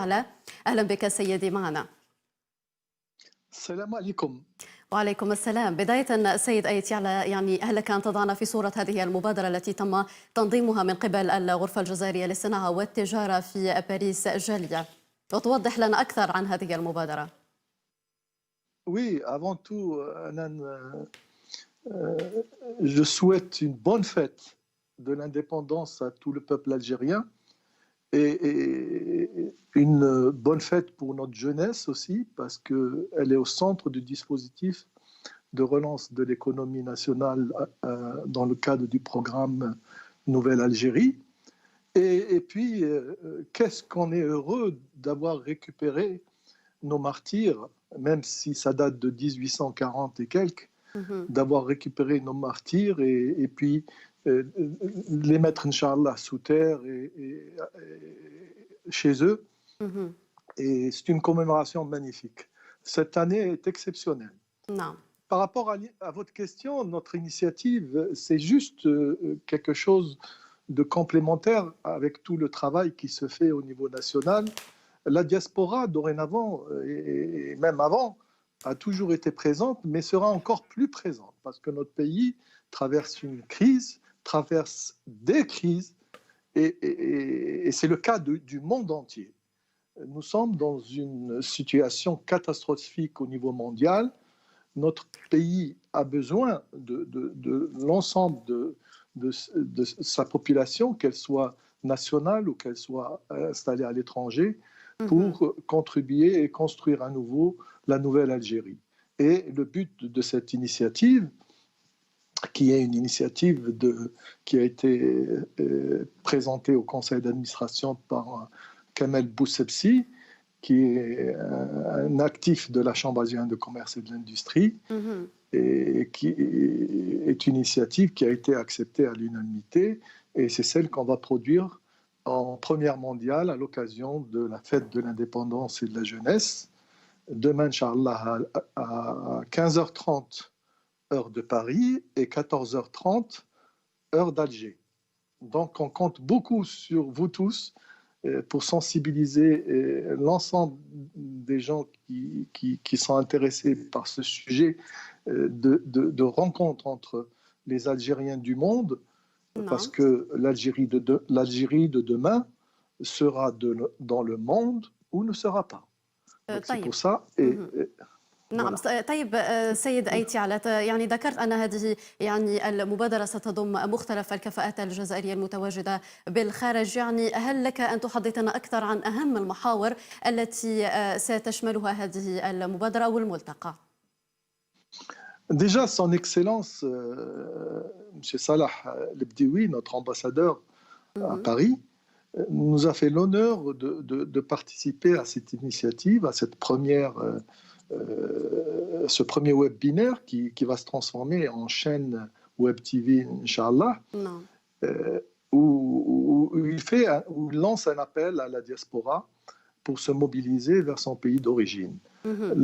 أهلا أهلا بك سيدي معنا. السلام عليكم. وعليكم السلام. بداية السيد أيتي على هل لك أن تضعنا في صورة هذه المبادرة التي تم تنظيمها من قبل الغرفة الجزائرية للصناعة والتجارة في باريس جالية، وتوضح لنا أكثر عن هذه المبادرة؟ Oui, avant tout, Anan, je souhaite une bonne fête de l'indépendance à tout le peuple algérien et une bonne fête pour notre jeunesse aussi, parce qu'elle est au centre du dispositif de relance de l'économie nationale dans le cadre du programme Nouvelle Algérie. Et puis, qu'est-ce qu'on est heureux d'avoir récupéré nos martyrs, même si ça date de 1840 et quelques, d'avoir récupéré nos martyrs et puis les mettre, Inch'Allah, sous terre et chez eux. Et c'est une commémoration magnifique. Cette année est exceptionnelle. نعم. Par rapport à votre question, notre initiative, c'est juste quelque chose de complémentaire avec tout le travail qui se fait au niveau national. La diaspora, dorénavant, et même avant, a toujours été présente, mais sera encore plus présente, parce que notre pays traverse une crise, traverse des crises, et c'est le cas du monde entier. Nous sommes dans une situation catastrophique au niveau mondial. Notre pays a besoin de l'ensemble de sa population, qu'elle soit nationale ou qu'elle soit installée à l'étranger, pour contribuer et construire à nouveau la nouvelle Algérie. Et le but de cette initiative, qui est une initiative qui a été présentée au conseil d'administration par Kamel Boussebsi, qui est un actif de la Chambre algérienne de commerce et de l'industrie, et qui est une initiative qui a été acceptée à l'unanimité, et c'est celle qu'on va produire en première mondiale à l'occasion de la fête de l'indépendance et de la jeunesse, demain, Inch'Allah, à 15h30 heure de Paris et 14h30 heure d'Alger. Donc on compte beaucoup sur vous tous pour sensibiliser l'ensemble des gens qui sont intéressés par ce sujet de rencontre entre les Algériens du monde, parce que l'Algérie de demain sera dans le monde ou ne sera pas. Donc c'est طيب. pour ça. نعم. طيب سيد أيتي على ذكرت أن هذه المبادرة ستضم مختلف الكفاءات الجزائرية المتواجدة بالخارج، هل لك أن تحدثنا أكثر عن أهم المحاور التي ستشملها هذه المبادرة أو الملتقى؟ Déjà, son Excellence, M. Salah Lebdioui, notre ambassadeur à Paris, nous a fait l'honneur de participer à cette initiative, à cette ce premier webinaire qui va se transformer en chaîne Web TV, Inch'Allah, où il lance un appel à la diaspora pour se mobiliser vers son pays d'origine.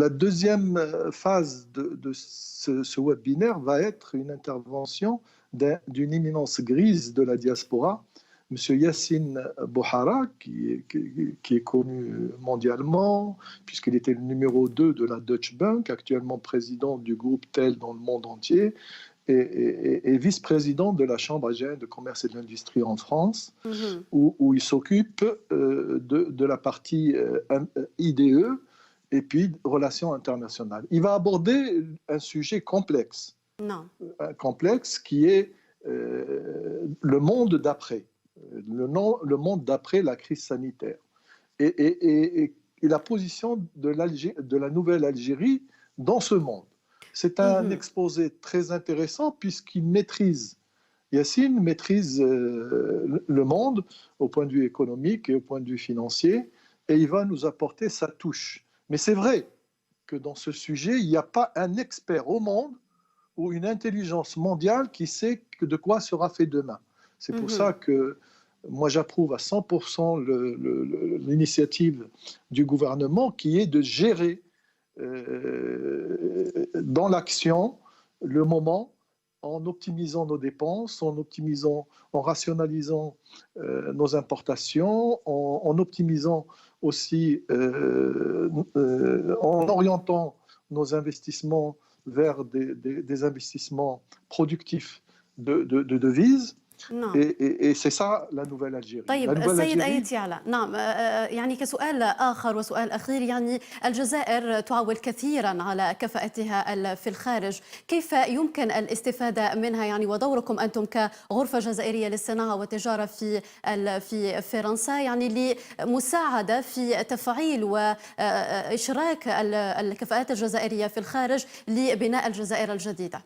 La deuxième phase de ce webinaire va être une intervention d'une imminence grise de la diaspora, M. Yassine Bouhara, qui est connu mondialement, puisqu'il était le numéro 2 de la Deutsche Bank, actuellement président du groupe TEL dans le monde entier, et vice-président de la Chambre algérienne de commerce et de l'industrie en France, où il s'occupe de la partie IDE et puis relations internationales. Il va aborder un sujet complexe, complexe qui est le monde d'après. Le monde d'après la crise sanitaire et la position de la nouvelle Algérie dans ce monde. C'est un exposé très intéressant puisqu'il maîtrise, Yassine maîtrise le monde au point de vue économique et au point de vue financier, et il va nous apporter sa touche. Mais c'est vrai que dans ce sujet, il n'y a pas un expert au monde ou une intelligence mondiale qui sait de quoi sera fait demain. C'est pour ça que moi j'approuve à 100% l'initiative du gouvernement qui est de gérer dans l'action le moment en optimisant nos dépenses, en rationalisant nos importations, en optimisant aussi en orientant nos investissements vers des investissements productifs de devises. نعم. Et c'est ça la nouvelle Algérie. La طيب nouvelle السيد Algérie, آيت يعلى نعم يعني كسؤال آخر وسؤال أخير يعني الجزائر تعول كثيرا على كفاءتها في الخارج كيف يمكن الاستفادة منها يعني ودوركم أنتم كغرفة جزائرية للصناعة والتجارة في فرنسا يعني لمساعدة في تفعيل وإشراك الكفاءات الجزائرية في الخارج لبناء الجزائر الجديدة.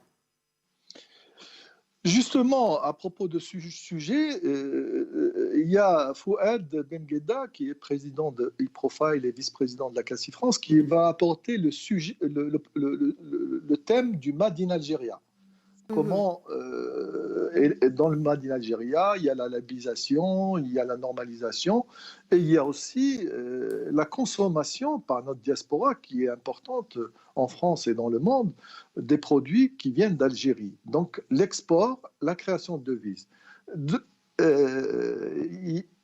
justement, à propos de ce sujet, il y a Fouad Bengueda, qui est président de e-Profile et vice-président de la CACI France, qui va apporter le thème du Made in Algeria. مهم. Comment, et dans le Made in Algeria, il y a la labellisation, il y a la normalisation, et il y a aussi la consommation par notre diaspora qui est importante en France et dans le monde, des produits qui viennent d'Algérie. Donc l'export, la création de devises.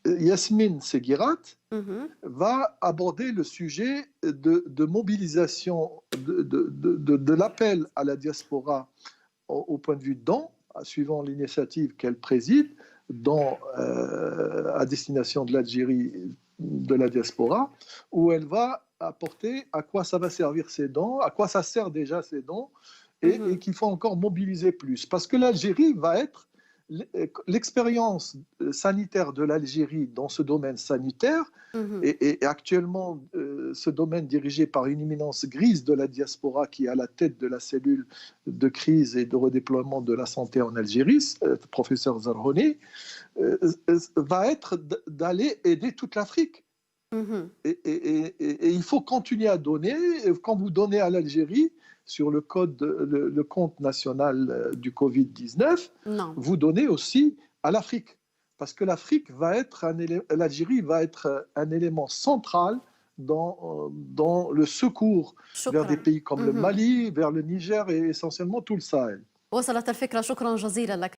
Yasmine Seguirat مهم. va aborder le sujet de mobilisation, de l'appel à la diaspora au point de vue don, suivant l'initiative qu'elle préside, à destination de l'Algérie, de la diaspora, où elle va apporter à quoi ça va servir ces dons, à quoi ça sert déjà ces dons, et qu'il faut encore mobiliser plus. Parce que l'Algérie va être l'expérience sanitaire de l'Algérie dans ce domaine sanitaire, et actuellement ce domaine dirigé par une éminence grise de la diaspora qui est à la tête de la cellule de crise et de redéploiement de la santé en Algérie, professeur Zarhoni, va être d'aller aider toute l'Afrique. Et il faut continuer à donner. Quand vous donnez à l'Algérie sur le compte national du Covid-19, نعم. vous donnez aussi à l'Afrique. Parce que l'Algérie va être un élément central dans le secours vers des شكرا. pays comme le Mali, vers le Niger et essentiellement tout le Sahel. وصلت الفكرة شكرا جزيلا لك.